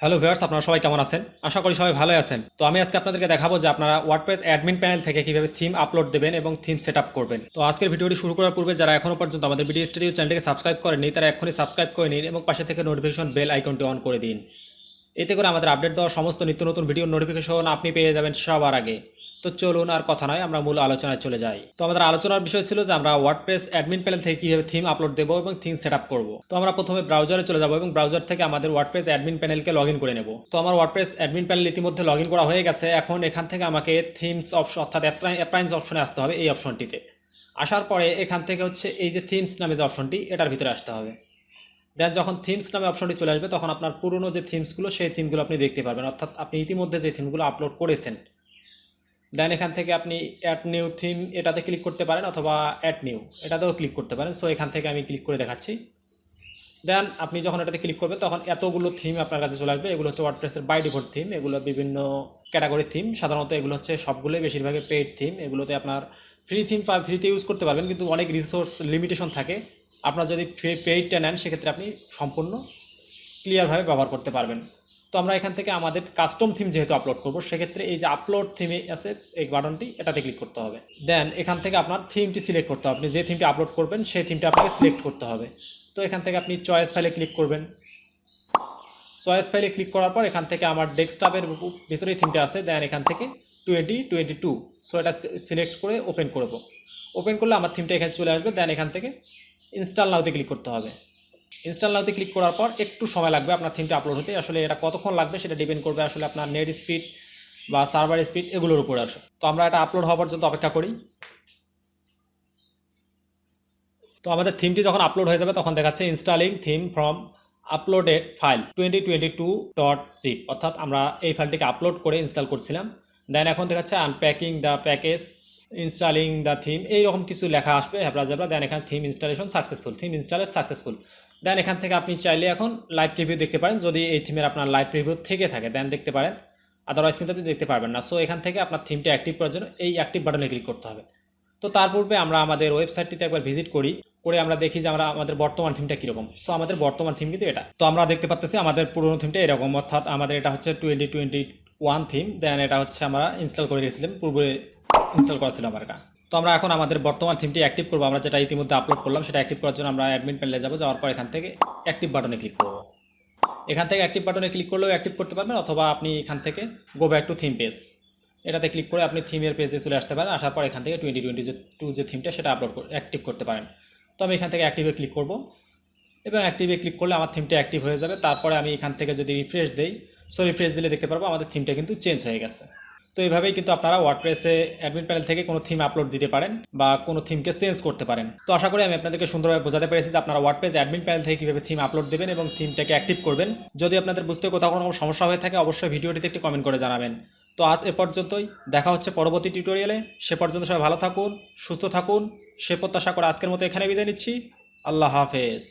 Hello viewers, আপনারা সবাই কেমন আছেন? আশা করি সবাই ভালো আছেন। তো আমি আজকে আপনাদেরকে দেখাবো যে আপনারা ওয়ার্ডপ্রেস অ্যাডমিন প্যানেল থেকে কিভাবে থিম আপলোড দেবেন এবং থিম সেটআপ করবেন। তো আজকের ভিডিওটি শুরু করার পূর্বে যারা এখনো পর্যন্ত আমাদের ভিডিও স্টুডিও চ্যানেলটিকে সাবস্ক্রাইব করেননি তারা এখনই সাবস্ক্রাইব করে নিন এবং পাশে থেকে নোটিফিকেশন বেল আইকনটি অন করে দিন। এতে করে আমাদের আপডেট দেওয়া সমস্ত নিত্য নতুন ভিডিওর নোটিফিকেশন আপনি পেয়ে যাবেন সবার আগে। তো চলুন আর কথা নয়, আমরা মূল আলোচনায় চলে যাই। তো আমাদের আলোচনার বিষয় ছিল যে আমরা ওয়ার্ডপ্রেস অ্যাডমিন প্যানেল থেকে কিভাবে থিম আপলোড দেবো এবং থিম সেটআপ করব। তো আমরা প্রথমে ব্রাউজারে চলে যাব এবং ব্রাউজার থেকে আমাদের ওয়ার্ডপ্রেস অ্যাডমিন প্যানেলকে লগ ইন করে নেব। তো আমার ওয়ার্ডপ্রেস অ্যাডমিন প্যানেল ইতিমধ্যে লগ ইন করা হয়ে গেছে। এখন এখান থেকে আমাকে থিমস অপশন অর্থাৎ অ্যাপ্লায়েন্স অপশনে আসতে হবে, এই অপশনটিতে আসার পরে এখান থেকে হচ্ছে এই যে থিমস নামে যে অপশনটি, এটার ভিতরে আসতে হবে। দেন যখন থিমস নামে অপশনটি চলে আসবে তখন আপনার পুরনো যে থিমসগুলো সেই থিমগুলো আপনি দেখতে পারবেন, অর্থাৎ আপনি ইতিমধ্যে যে থিমগুলো আপলোড করেছেন। দেন এখান থেকে আপনি অ্যাড নিউ থিম এটাতে ক্লিক করতে পারেন অথবা অ্যাড নিউ এটাতেও ক্লিক করতে পারেন। সো এখান থেকে আমি ক্লিক করে দেখাচ্ছি। দেন আপনি যখন এটাতে ক্লিক করবেন তখন এতগুলো থিম আপনার কাছে চলে আসবে। এগুলো হচ্ছে ওয়ার্ডপ্রেসের বাই ডিফল্ট থিম, এগুলো বিভিন্ন ক্যাটাগরির থিম। সাধারণত এগুলো হচ্ছে সবগুলোই বেশিরভাগই পেইড থিম। এগুলোতে আপনার ফ্রি থিম ফ্রিতে ইউজ করতে পারবেন, কিন্তু অনেক রিসোর্স লিমিটেশন থাকে। আপনার যদি পেইডটা নেন সেক্ষেত্রে আপনি সম্পূর্ণ ক্লিয়ারভাবে ব্যবহার করতে পারবেন। তো আমরা এখান থেকে আমাদের কাস্টম থিম যেহেতু আপলোড করব, সেক্ষেত্রে এই যে আপলোড থিমে আছে এই বাটনটি, এটাতে ক্লিক করতে হবে। দেন এখান থেকে আপনার থিমটি সিলেক্ট করতে হবে। আপনি যে থিমটি আপলোড করবেন সেই থিমটি আপনাকে সিলেক্ট করতে হবে। তো এখান থেকে আপনি চয়েস ফাইলে ক্লিক করবেন। চয়েস ফাইলে ক্লিক করার পর এখান থেকে আমার ডেস্কটপের ভিতরে থিমটা আছে। দেন এখান থেকে 2022, সো এটা সিলেক্ট করে ওপেন করব। ওপেন করলে আমার থিমটা এখানে চলে আসবে। দেন এখান থেকে ইনস্টল নাওতে ক্লিক করতে হবে। ইনস্টল নাওতে ক্লিক করার পর একটু সময় লাগবে আপনার থিমটা আপলোড হতে। আসলে এটা কতক্ষণ লাগবে সেটা ডিপেন্ড করবে আসলে আপনার নেট স্পিড বা সার্ভার স্পিড এগুলোর উপরে আসে। তো আমরা এটা আপলোড হওয়া পর্যন্ত অপেক্ষা করি। তো আমাদের থিমটি যখন আপলোড হয়ে যাবে তখন দেখাচ্ছে installing theme from uploaded file 2022.zip, অর্থাৎ আমরা এই ফাইলটিকে আপলোড করে ইনস্টল করছিলাম। দেন এখন দেখাচ্ছে unpacking the package, installing the theme, এইরকম কিছু লেখা আসবে হ্যাবলা জাবলা। দেন এখানে থিম ইনস্টলেশন সাকসেসফুল, থিম ইনস্টলের সাকসেসফুল। দেন এখান থেকে আপনি চাইলে এখন লাইভ প্রিভিউ দেখতে পারেন, যদি এই থিমের আপনার লাইভ প্রিভিউ থেকে থাকে দেন দেখতে পারেন, আদারওয়াইজ কিন্তু আপনি দেখতে পারবেন না। সো এখান থেকে আপনার থিমটা অ্যাক্টিভ করার জন্য এই অ্যাক্টিভ বাটনে ক্লিক করতে হবে। তো তার পূর্বে আমরা আমাদের ওয়েবসাইটটিতে একবার ভিজিট করি, করে আমরা দেখি যে আমাদের বর্তমান থিমটা কীরকম। সো আমাদের বর্তমান থিম কিন্তু এটা। তো আমরা দেখতে পাচ্ছি আমাদের পুরনো থিমটা এরকম, অর্থাৎ আমাদের এটা হচ্ছে 2021 থিম। দেন এটা হচ্ছে আমরা ইনস্টল করে রেখেছিলাম, পূর্বে ইনস্টল করা ছিল আমার এটা। তো আমরা এখন আমাদের বর্তমান থিমটি অ্যাক্টিভ করবো। আমরা যেটা ইতিমধ্যে আপলোড করলাম সেটা অ্যাক্টিভ করার জন্য আমরা অ্যাডমিন প্যানেলে যাবো। যাওয়ার পর এখান থেকে অ্যাক্টিভ বাটনে ক্লিক করবো। এখান থেকে অ্যাক্টিভ বাটনে ক্লিক করলেও অ্যাক্টিভ করতে পারবেন, অথবা আপনি এখান থেকে go back to theme page এটাতে ক্লিক করে আপনি থিমের পেজে চলে আসতে পারেন। আসার পর এখান থেকে 2022 যে থিমটা সেটা অ্যাক্টিভ করতে পারেন। তো আমি এখান থেকে অ্যাক্টিভে ক্লিক করব এবং অ্যাক্টিভে ক্লিক করলে আমার থিমটা অ্যাক্টিভ হয়ে যাবে। তারপরে আমি এখান থেকে যদি রিফ্রেশ দিই, রিফ্রেশ দিলে দেখতে পারবো আমাদের থিমটা কিন্তু চেঞ্জ হয়ে গেছে। তো এইভাবেই কিন্তু আপনারা ওয়ার্ডপ্রেসে অ্যাডমিন প্যানেল থেকে কোনো থিম আপলোড দিতে পারেন বা কোনো থিমকে চেঞ্জ করতে পারেন। তো আশা করি আমি আপনাদেরকে সুন্দরভাবে বোঝাতে পেরেছি যে আপনারা ওয়ার্ডপ্রেস অ্যাডমিন প্যানেল থেকে কীভাবে থিম আপলোড দেবেন এবং থিমটাকে অ্যাক্টিভ করবেন। যদি আপনাদের বুঝতে কোথাও কোনো সমস্যা হয়ে থাকে অবশ্যই ভিডিওটিতে একটি কমেন্ট করে জানাবেন। তো আজ এ পর্যন্তই, দেখা হচ্ছে পরবর্তী টিউটোরিয়ালে। সে পর্যন্ত সবাই ভালো থাকুন, সুস্থ থাকুন, সে প্রত্যাশা করে আজকের মতো এখানে বিদায় নিচ্ছি। আল্লাহ হাফেজ।